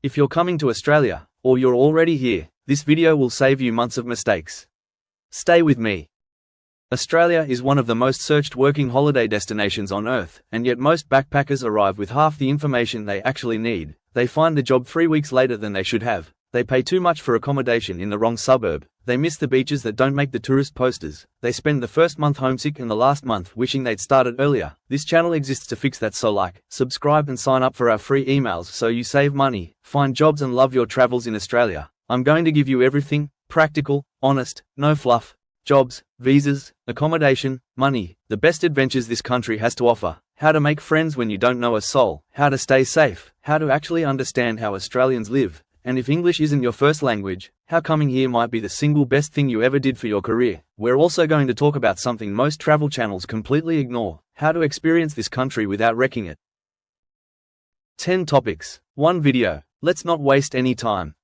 If you're coming to Australia, or you're already here, this video will save you months of mistakes. Stay with me. Australia is one of the most searched working holiday destinations on Earth, and yet most backpackers arrive with half the information they actually need. They find the job 3 weeks later than they should have. They pay too much for accommodation in the wrong suburb. They miss the beaches that don't make the tourist posters. They spend the first month homesick and the last month wishing they'd started earlier. This channel exists to fix that, so like, subscribe and sign up for our free emails so you save money, find jobs and love your travels in Australia. I'm going to give you everything, practical, honest, no fluff. Jobs, visas, accommodation, money, the best adventures this country has to offer, how to make friends when you don't know a soul, how to stay safe, how to actually understand how Australians live, and if English isn't your first language, how coming here might be the single best thing you ever did for your career. We're also going to talk about something most travel channels completely ignore: how to experience this country without wrecking it. 10 topics, 1 video. Let's not waste any time.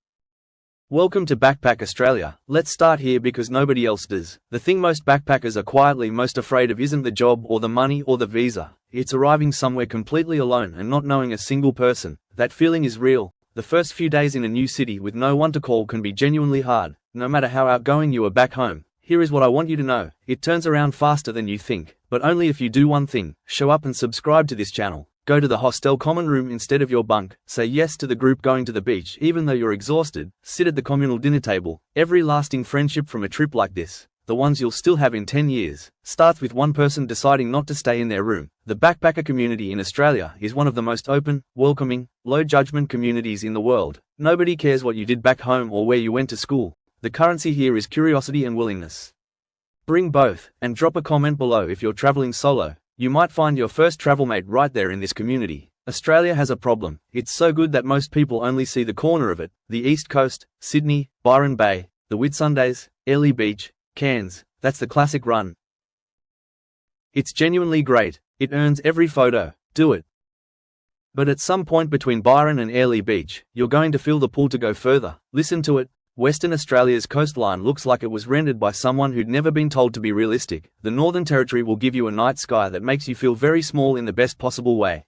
Welcome to Backpack Australia. Let's start here because nobody else does. The thing most backpackers are quietly most afraid of isn't the job or the money or the visa. It's arriving somewhere completely alone and not knowing a single person. That feeling is real. The first few days in a new city with no one to call can be genuinely hard, no matter how outgoing you are back home. Here is what I want you to know: it turns around faster than you think, but only if you do one thing: show up and subscribe to this channel. Go to the hostel common room instead of your bunk, say yes to the group going to the beach even though you're exhausted, sit at the communal dinner table. Every lasting friendship from a trip like this, the ones you'll still have in 10 years, starts with one person deciding not to stay in their room. The backpacker community in Australia is one of the most open, welcoming, low-judgment communities in the world. Nobody cares what you did back home or where you went to school. The currency here is curiosity and willingness. Bring both, and drop a comment below if you're traveling solo. You might find your first travel mate right there in this community. Australia has a problem. It's so good that most people only see the corner of it: the East Coast, Sydney, Byron Bay, the Whitsundays, Airlie Beach, Cairns. That's the classic run. It's genuinely great. It earns every photo. Do it. But at some point between Byron and Airlie Beach, you're going to feel the pull to go further. Listen to it. Western Australia's coastline looks like it was rendered by someone who'd never been told to be realistic. The Northern Territory will give you a night sky that makes you feel very small in the best possible way.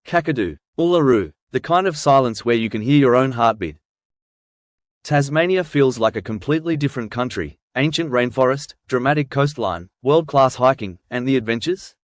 Kakadu, Uluru, the kind of silence where you can hear your own heartbeat. Tasmania feels like a completely different country. Ancient rainforest, dramatic coastline, world-class hiking, and the adventures?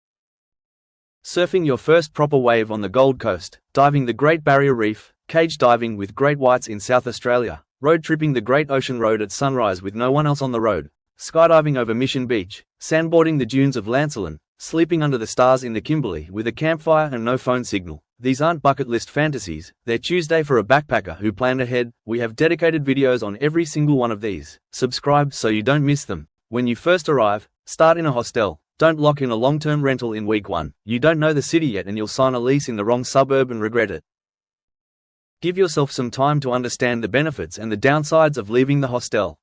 Surfing your first proper wave on the Gold Coast, diving the Great Barrier Reef, cage diving with great whites in South Australia, road tripping the Great Ocean Road at sunrise with no one else on the road, skydiving over Mission Beach, sandboarding the dunes of Lancelin, sleeping under the stars in the Kimberley with a campfire and no phone signal. These aren't bucket list fantasies, they're Tuesday for a backpacker who planned ahead. We have dedicated videos on every single one of these. Subscribe so you don't miss them. When you first arrive, start in a hostel. Don't lock in a long-term rental in week 1. You don't know the city yet and you'll sign a lease in the wrong suburb and regret it. Give yourself some time to understand the benefits and the downsides of leaving the hostel.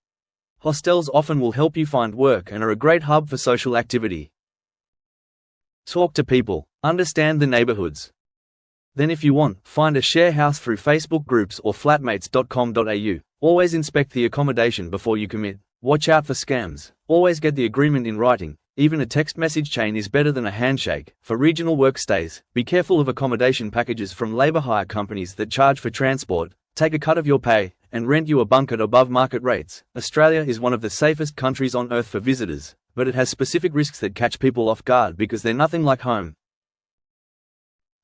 Hostels often will help you find work and are a great hub for social activity. Talk to people. Understand the neighborhoods. Then if you want, find a share house through Facebook groups or flatmates.com.au. Always inspect the accommodation before you commit. Watch out for scams. Always get the agreement in writing. Even a text message chain is better than a handshake. For regional work stays, be careful of accommodation packages from labor hire companies that charge for transport, take a cut of your pay, and rent you a bunk at above market rates. Australia is one of the safest countries on earth for visitors, but it has specific risks that catch people off guard because they're nothing like home.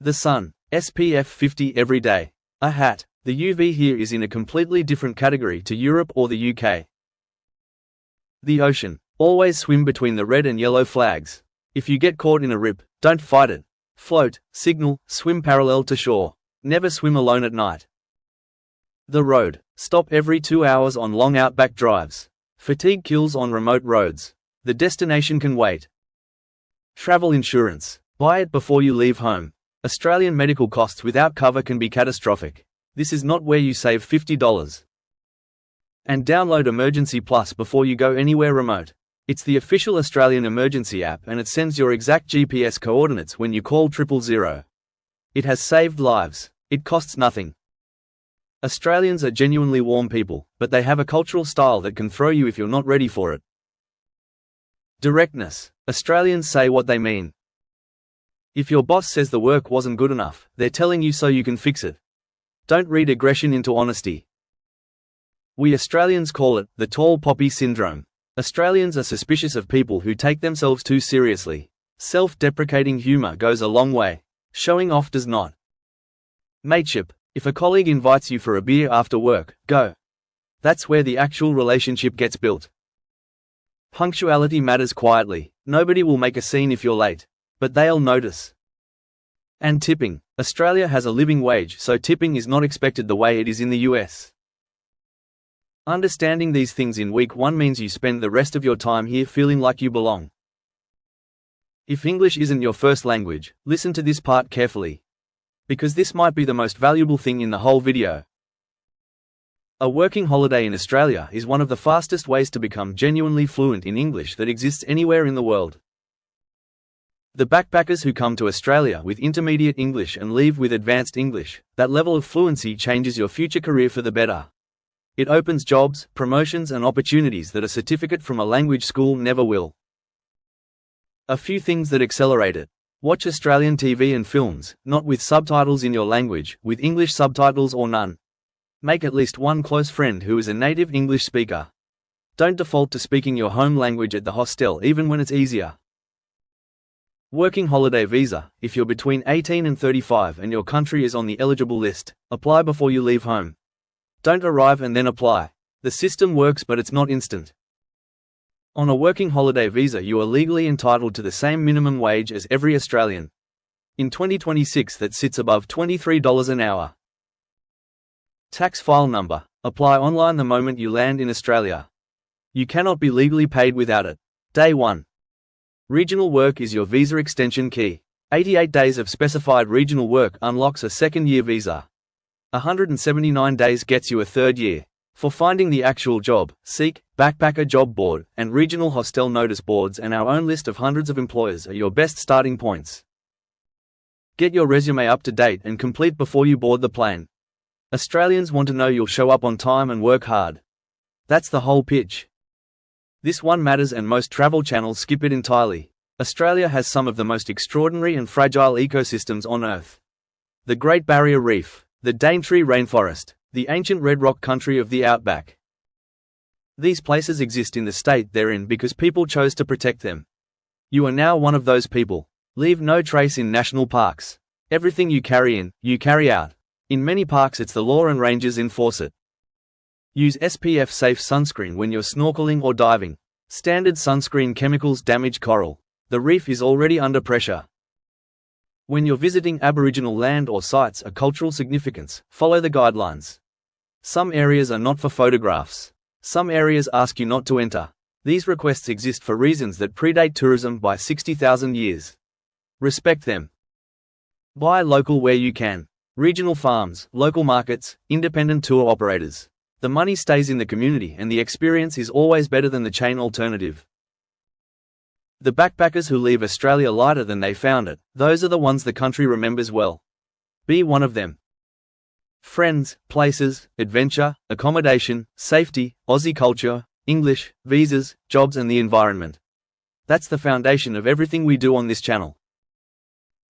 The sun. SPF 50 every day. A hat. The UV here is in a completely different category to Europe or the UK. The ocean. Always swim between the red and yellow flags. If you get caught in a rip, don't fight it. Float, signal, swim parallel to shore. Never swim alone at night. The road. Stop every 2 hours on long Outback drives. Fatigue kills on remote roads. The destination can wait. Travel insurance. Buy it before you leave home. Australian medical costs without cover can be catastrophic. This is not where you save $50. And download Emergency Plus before you go anywhere remote. It's the official Australian emergency app and it sends your exact GPS coordinates when you call 000. It has saved lives. It costs nothing. Australians are genuinely warm people, but they have a cultural style that can throw you if you're not ready for it. Directness. Australians say what they mean. If your boss says the work wasn't good enough, they're telling you so you can fix it. Don't read aggression into honesty. We Australians call it the tall poppy syndrome. Australians are suspicious of people who take themselves too seriously. Self-deprecating humor goes a long way. Showing off does not. Mateship. If a colleague invites you for a beer after work, go. That's where the actual relationship gets built. Punctuality matters quietly. Nobody will make a scene if you're late, but they'll notice. And tipping. Australia has a living wage, so tipping is not expected the way it is in the US. Understanding these things in week 1 means you spend the rest of your time here feeling like you belong. If English isn't your first language, listen to this part carefully, because this might be the most valuable thing in the whole video. A working holiday in Australia is one of the fastest ways to become genuinely fluent in English that exists anywhere in the world. The backpackers who come to Australia with intermediate English and leave with advanced English, that level of fluency changes your future career for the better. It opens jobs, promotions and opportunities that a certificate from a language school never will. A few things that accelerate it. Watch Australian TV and films, not with subtitles in your language, with English subtitles or none. Make at least one close friend who is a native English speaker. Don't default to speaking your home language at the hostel even when it's easier. Working holiday visa. If you're between 18 and 35 and your country is on the eligible list, apply before you leave home. Don't arrive and then apply. The system works, but it's not instant. On a working holiday visa, you are legally entitled to the same minimum wage as every Australian. In 2026, that sits above $23 an hour. Tax file number. Apply online the moment you land in Australia. You cannot be legally paid without it. Day 1. Regional work is your visa extension key. 88 days of specified regional work unlocks a second-year visa. 179 days gets you a third year. For finding the actual job, Seek, Backpacker Job Board, and regional hostel notice boards and our own list of hundreds of employers are your best starting points. Get your resume up to date and complete before you board the plane. Australians want to know you'll show up on time and work hard. That's the whole pitch. This one matters and most travel channels skip it entirely. Australia has some of the most extraordinary and fragile ecosystems on Earth. The Great Barrier Reef, the Daintree Rainforest, the ancient red rock country of the Outback. These places exist in the state they're in because people chose to protect them. You are now one of those people. Leave no trace in national parks. Everything you carry in, you carry out. In many parks it's the law and rangers enforce it. Use SPF-safe sunscreen when you're snorkeling or diving. Standard sunscreen chemicals damage coral. The reef is already under pressure. When you're visiting Aboriginal land or sites of cultural significance, follow the guidelines. Some areas are not for photographs. Some areas ask you not to enter. These requests exist for reasons that predate tourism by 60,000 years. Respect them. Buy local where you can. Regional farms, local markets, independent tour operators. The money stays in the community and the experience is always better than the chain alternative. The backpackers who leave Australia lighter than they found it, those are the ones the country remembers well. Be one of them. Friends, places, adventure, accommodation, safety, Aussie culture, English, visas, jobs and the environment. That's the foundation of everything we do on this channel.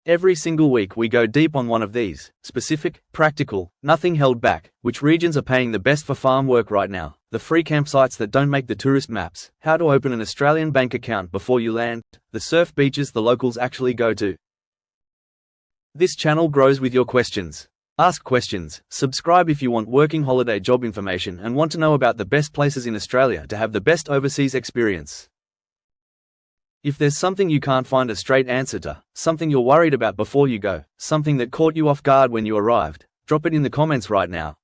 Every single week we go deep on one of these, specific, practical, nothing held back, which regions are paying the best for farm work right now, the free campsites that don't make the tourist maps, how to open an Australian bank account before you land, the surf beaches the locals actually go to. This channel grows with your questions. Ask questions, subscribe if you want working holiday job information and want to know about the best places in Australia to have the best overseas experience. If there's something you can't find a straight answer to, something you're worried about before you go, something that caught you off guard when you arrived, drop it in the comments right now.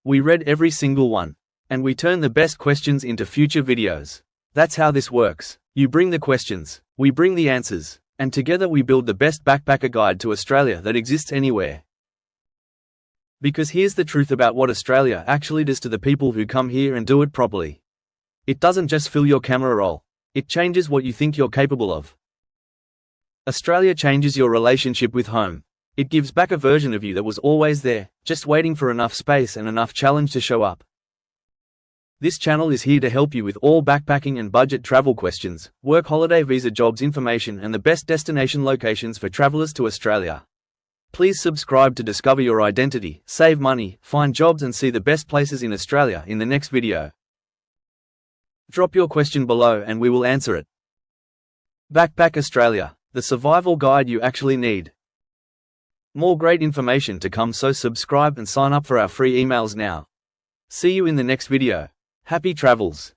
We read every single one. And we turn the best questions into future videos. That's how this works. You bring the questions, we bring the answers, and together we build the best backpacker guide to Australia that exists anywhere. Because here's the truth about what Australia actually does to the people who come here and do it properly. It doesn't just fill your camera roll. It changes what you think you're capable of. Australia changes your relationship with home. It gives back a version of you that was always there, just waiting for enough space and enough challenge to show up. This channel is here to help you with all backpacking and budget travel questions, work holiday visa jobs information and the best destination locations for travelers to Australia. Please subscribe to discover your identity, save money, find jobs and see the best places in Australia in the next video. Drop your question below and we will answer it. Backpack Australia, the survival guide you actually need. More great information to come, so subscribe and sign up for our free emails now. See you in the next video. Happy travels.